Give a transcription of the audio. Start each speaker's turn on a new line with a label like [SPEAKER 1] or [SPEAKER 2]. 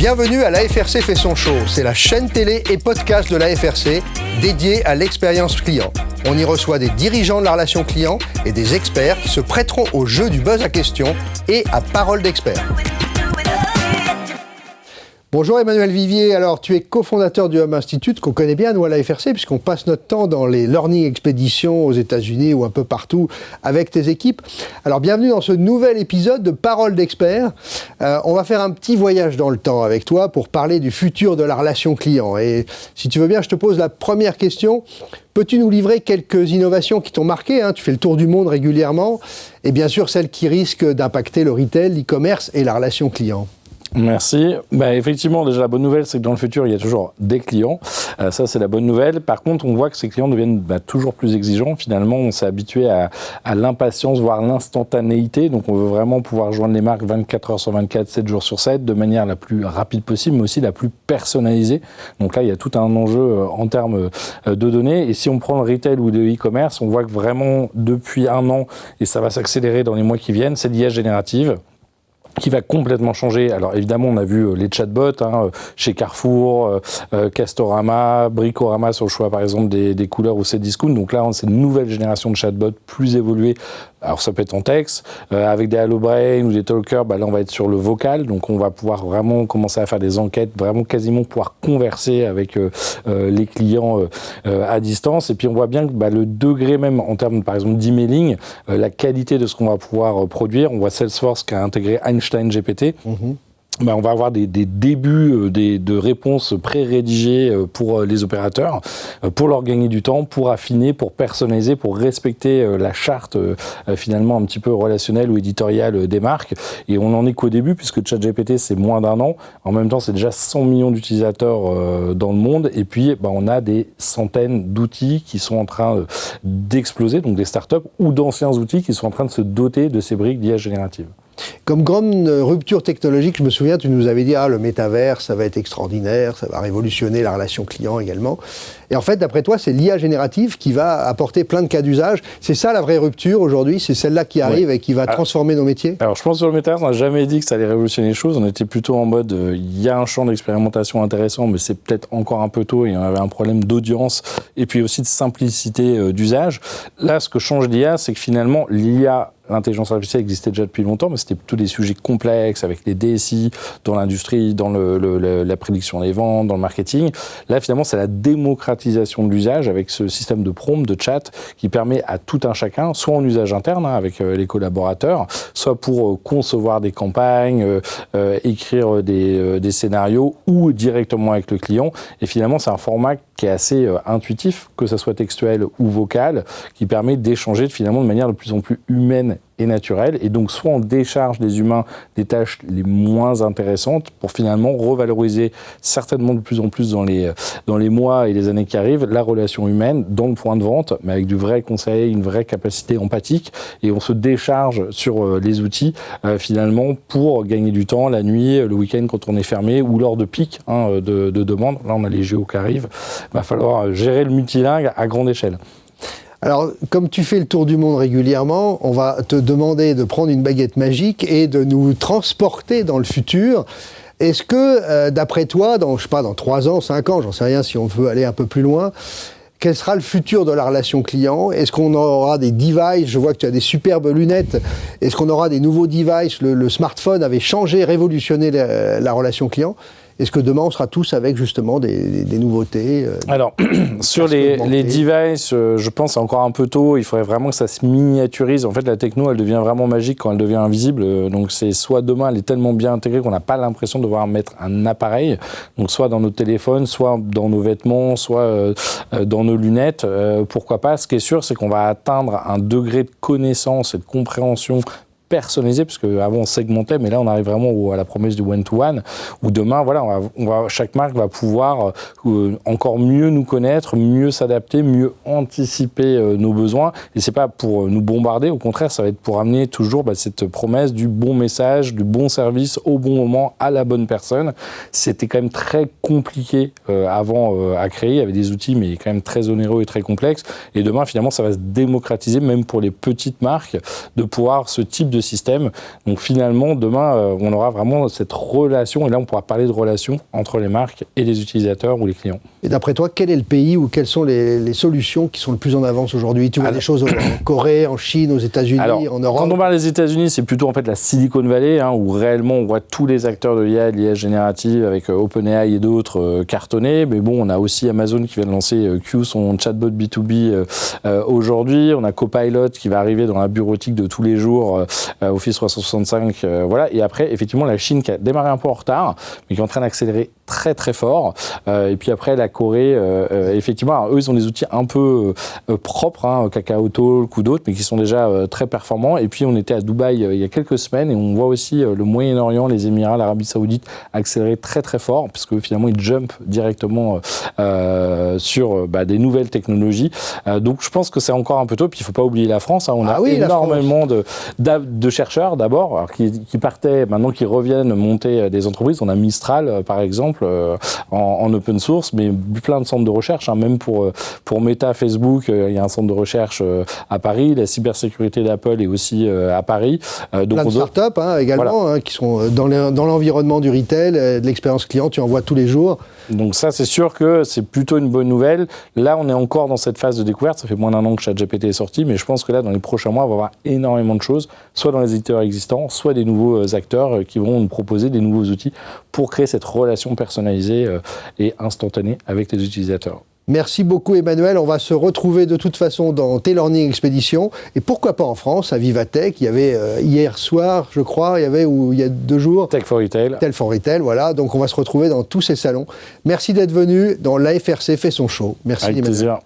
[SPEAKER 1] Bienvenue à l'AFRC fait son show. C'est la chaîne télé et podcast de l'AFRC dédiée à l'expérience client. On y reçoit des dirigeants de la relation client et des experts qui se prêteront au jeu du buzz à questions et à parole d'experts. Bonjour Emmanuel Vivier, alors tu es cofondateur du Hub Institute qu'on connaît bien nous à l'AFRC puisqu'on passe notre temps dans les learning expéditions aux États-Unis ou un peu partout avec tes équipes. Alors bienvenue dans ce nouvel épisode de Parole d'experts. On va faire un petit voyage dans le temps avec toi pour parler du futur de la relation client. Et si tu veux bien, je te pose la première question. Peux-tu nous livrer quelques innovations qui t'ont marqué, Tu fais le tour du monde régulièrement et bien sûr celles qui risquent d'impacter le retail, l'e-commerce et la relation client.
[SPEAKER 2] Merci. Effectivement, déjà, la bonne nouvelle, c'est que dans le futur, il y a toujours des clients. Ça, c'est la bonne nouvelle. Par contre, on voit que ces clients deviennent toujours plus exigeants. Finalement, on s'est habitué à l'impatience, voire l'instantanéité. Donc, on veut vraiment pouvoir joindre les marques 24 heures sur 24, 7 jours sur 7, de manière la plus rapide possible, mais aussi la plus personnalisée. Donc là, il y a tout un enjeu en termes de données. Et si on prend le retail ou le e-commerce, on voit que vraiment, depuis un an, et ça va s'accélérer dans les mois qui viennent, c'est l'IA générative qui va complètement changer. Alors évidemment, on a vu les chatbots chez Carrefour, Castorama, Bricorama sur le choix par exemple des couleurs ou Cdiscount. Donc là, c'est une nouvelle génération de chatbots plus évoluée. Alors ça peut être en texte, avec des HelloBrain ou des Talkers, là on va être sur le vocal, donc on va pouvoir vraiment commencer à faire des enquêtes, vraiment quasiment pouvoir converser avec les clients à distance. Et puis on voit bien que le degré même en termes par exemple d'emailing, la qualité de ce qu'on va pouvoir produire, on voit Salesforce qui a intégré Einstein GPT. On va avoir des débuts de réponses pré-rédigées pour les opérateurs, pour leur gagner du temps, pour affiner, pour personnaliser, pour respecter la charte finalement un petit peu relationnelle ou éditoriale des marques. Et on n'en est qu'au début puisque ChatGPT c'est moins d'un an. En même temps, c'est déjà 100 millions d'utilisateurs dans le monde. Et puis, on a des centaines d'outils qui sont en train d'exploser, donc des startups ou d'anciens outils qui sont en train de se doter de ces briques d'IA générative.
[SPEAKER 1] Comme grande rupture technologique, je me souviens, tu nous avais dit le métavers, ça va être extraordinaire, ça va révolutionner la relation client également. Et en fait, d'après toi, c'est l'IA générative qui va apporter plein de cas d'usage. C'est ça la vraie rupture aujourd'hui, c'est celle-là qui arrive et qui va transformer nos métiers.
[SPEAKER 2] Alors je pense sur le métavers, on n'a jamais dit que ça allait révolutionner les choses. On était plutôt en mode, il y a un champ d'expérimentation intéressant, mais c'est peut-être encore un peu tôt et on avait un problème d'audience et puis aussi de simplicité d'usage. Là, ce que change l'IA, c'est que finalement, l'intelligence artificielle existait déjà depuis longtemps, mais c'était plutôt des sujets complexes avec les DSI, dans l'industrie, dans la prédiction des ventes, dans le marketing. Là, finalement, c'est la démocratisation de l'usage avec ce système de prompt, de chat, qui permet à tout un chacun, soit en usage interne avec les collaborateurs, soit pour concevoir des campagnes, écrire des scénarios ou directement avec le client. Et finalement, c'est un format qui est assez intuitif, que ça soit textuel ou vocal, qui permet d'échanger finalement de manière de plus en plus humaine et naturelle, et donc soit on décharge des humains des tâches les moins intéressantes pour finalement revaloriser certainement de plus en plus dans les mois et les années qui arrivent la relation humaine dans le point de vente, mais avec du vrai conseil, une vraie capacité empathique, et on se décharge sur les outils finalement pour gagner du temps la nuit, le week-end quand on est fermé ou lors de pics de demande. Là on a les JO qui arrivent, il va falloir gérer le multilingue à grande échelle.
[SPEAKER 1] Alors, comme tu fais le tour du monde régulièrement, on va te demander de prendre une baguette magique et de nous transporter dans le futur. Est-ce que, d'après toi, dans 3 ans, 5 ans, j'en sais rien si on veut aller un peu plus loin, quel sera le futur de la relation client ? Est-ce qu'on aura des devices ? Je vois que tu as des superbes lunettes. Est-ce qu'on aura des nouveaux devices ? Le smartphone avait changé, révolutionné la relation client. Est-ce que demain, on sera tous avec justement des nouveautés
[SPEAKER 2] Alors, sur les devices, je pense que c'est encore un peu tôt. Il faudrait vraiment que ça se miniaturise. En fait, la techno, elle devient vraiment magique quand elle devient invisible. Donc, c'est soit demain, elle est tellement bien intégrée qu'on n'a pas l'impression de devoir mettre un appareil. Donc, soit dans nos téléphones, soit dans nos vêtements, soit dans nos lunettes. Pourquoi pas ? Ce qui est sûr, c'est qu'on va atteindre un degré de connaissance et de compréhension personnalisé, parce qu'avant on segmentait, mais là on arrive vraiment à la promesse du one-to-one, où demain, chaque marque va pouvoir encore mieux nous connaître, mieux s'adapter, mieux anticiper nos besoins, et c'est pas pour nous bombarder, au contraire, ça va être pour amener toujours cette promesse du bon message, du bon service au bon moment, à la bonne personne. C'était quand même très compliqué avant à créer, il y avait des outils, mais quand même très onéreux et très complexes, et demain, finalement, ça va se démocratiser, même pour les petites marques, de pouvoir ce type de l'écosystème. Donc finalement, demain, on aura vraiment cette relation, et là on pourra parler de relation entre les marques et les utilisateurs ou les clients.
[SPEAKER 1] Et d'après toi, quel est le pays ou quelles sont les solutions qui sont le plus en avance aujourd'hui? Tu vois des choses en Corée, en Chine, aux États-Unis, en Europe?
[SPEAKER 2] Quand on parle des États-Unis, c'est plutôt en fait la Silicon Valley, où réellement on voit tous les acteurs de l'IA, de l'IA générative avec OpenAI et d'autres cartonner. Mais bon, on a aussi Amazon qui vient de lancer Q, son chatbot B2B aujourd'hui. On a Copilot qui va arriver dans la bureautique de tous les jours, Office 365, voilà. Et après, effectivement, la Chine qui a démarré un peu en retard, mais qui est en train d'accélérer très très fort. Et puis après, la Corée, effectivement, alors, eux, ils ont des outils un peu propres, Kakao Talk ou d'autres, mais qui sont déjà très performants. Et puis, on était à Dubaï il y a quelques semaines et on voit aussi le Moyen-Orient, les Émirats, l'Arabie Saoudite accélérer très très fort, parce que finalement, ils jumpent directement sur des nouvelles technologies. Donc, je pense que c'est encore un peu tôt. Puis, il ne faut pas oublier la France. On a énormément de chercheurs, d'abord, qui partaient, maintenant qui reviennent monter des entreprises. On a Mistral, par exemple, en open source, mais plein de centres de recherche, même pour Meta, Facebook, il y a un centre de recherche à Paris, la cybersécurité d'Apple est aussi à Paris.
[SPEAKER 1] Donc plein de startups également, voilà. Qui sont dans l'environnement du retail, de l'expérience client, tu en vois tous les jours.
[SPEAKER 2] Donc ça, c'est sûr que c'est plutôt une bonne nouvelle. Là, on est encore dans cette phase de découverte, ça fait moins d'1 an que ChatGPT est sorti, mais je pense que là, dans les prochains mois, on va avoir énormément de choses, soit dans les éditeurs existants, soit des nouveaux acteurs qui vont nous proposer des nouveaux outils pour créer cette relation personnalisée et instantanée avec les utilisateurs.
[SPEAKER 1] Merci beaucoup Emmanuel, on va se retrouver de toute façon dans T-Learning Expedition et pourquoi pas en France, à Vivatech. Il y avait hier soir, je crois, ou il y a 2 jours.
[SPEAKER 2] Tech for Retail.
[SPEAKER 1] Tech for Retail, voilà. Donc on va se retrouver dans tous ces salons. Merci d'être venu dans l'AFRC fait son show. Merci
[SPEAKER 2] avec
[SPEAKER 1] Emmanuel.
[SPEAKER 2] Plaisir.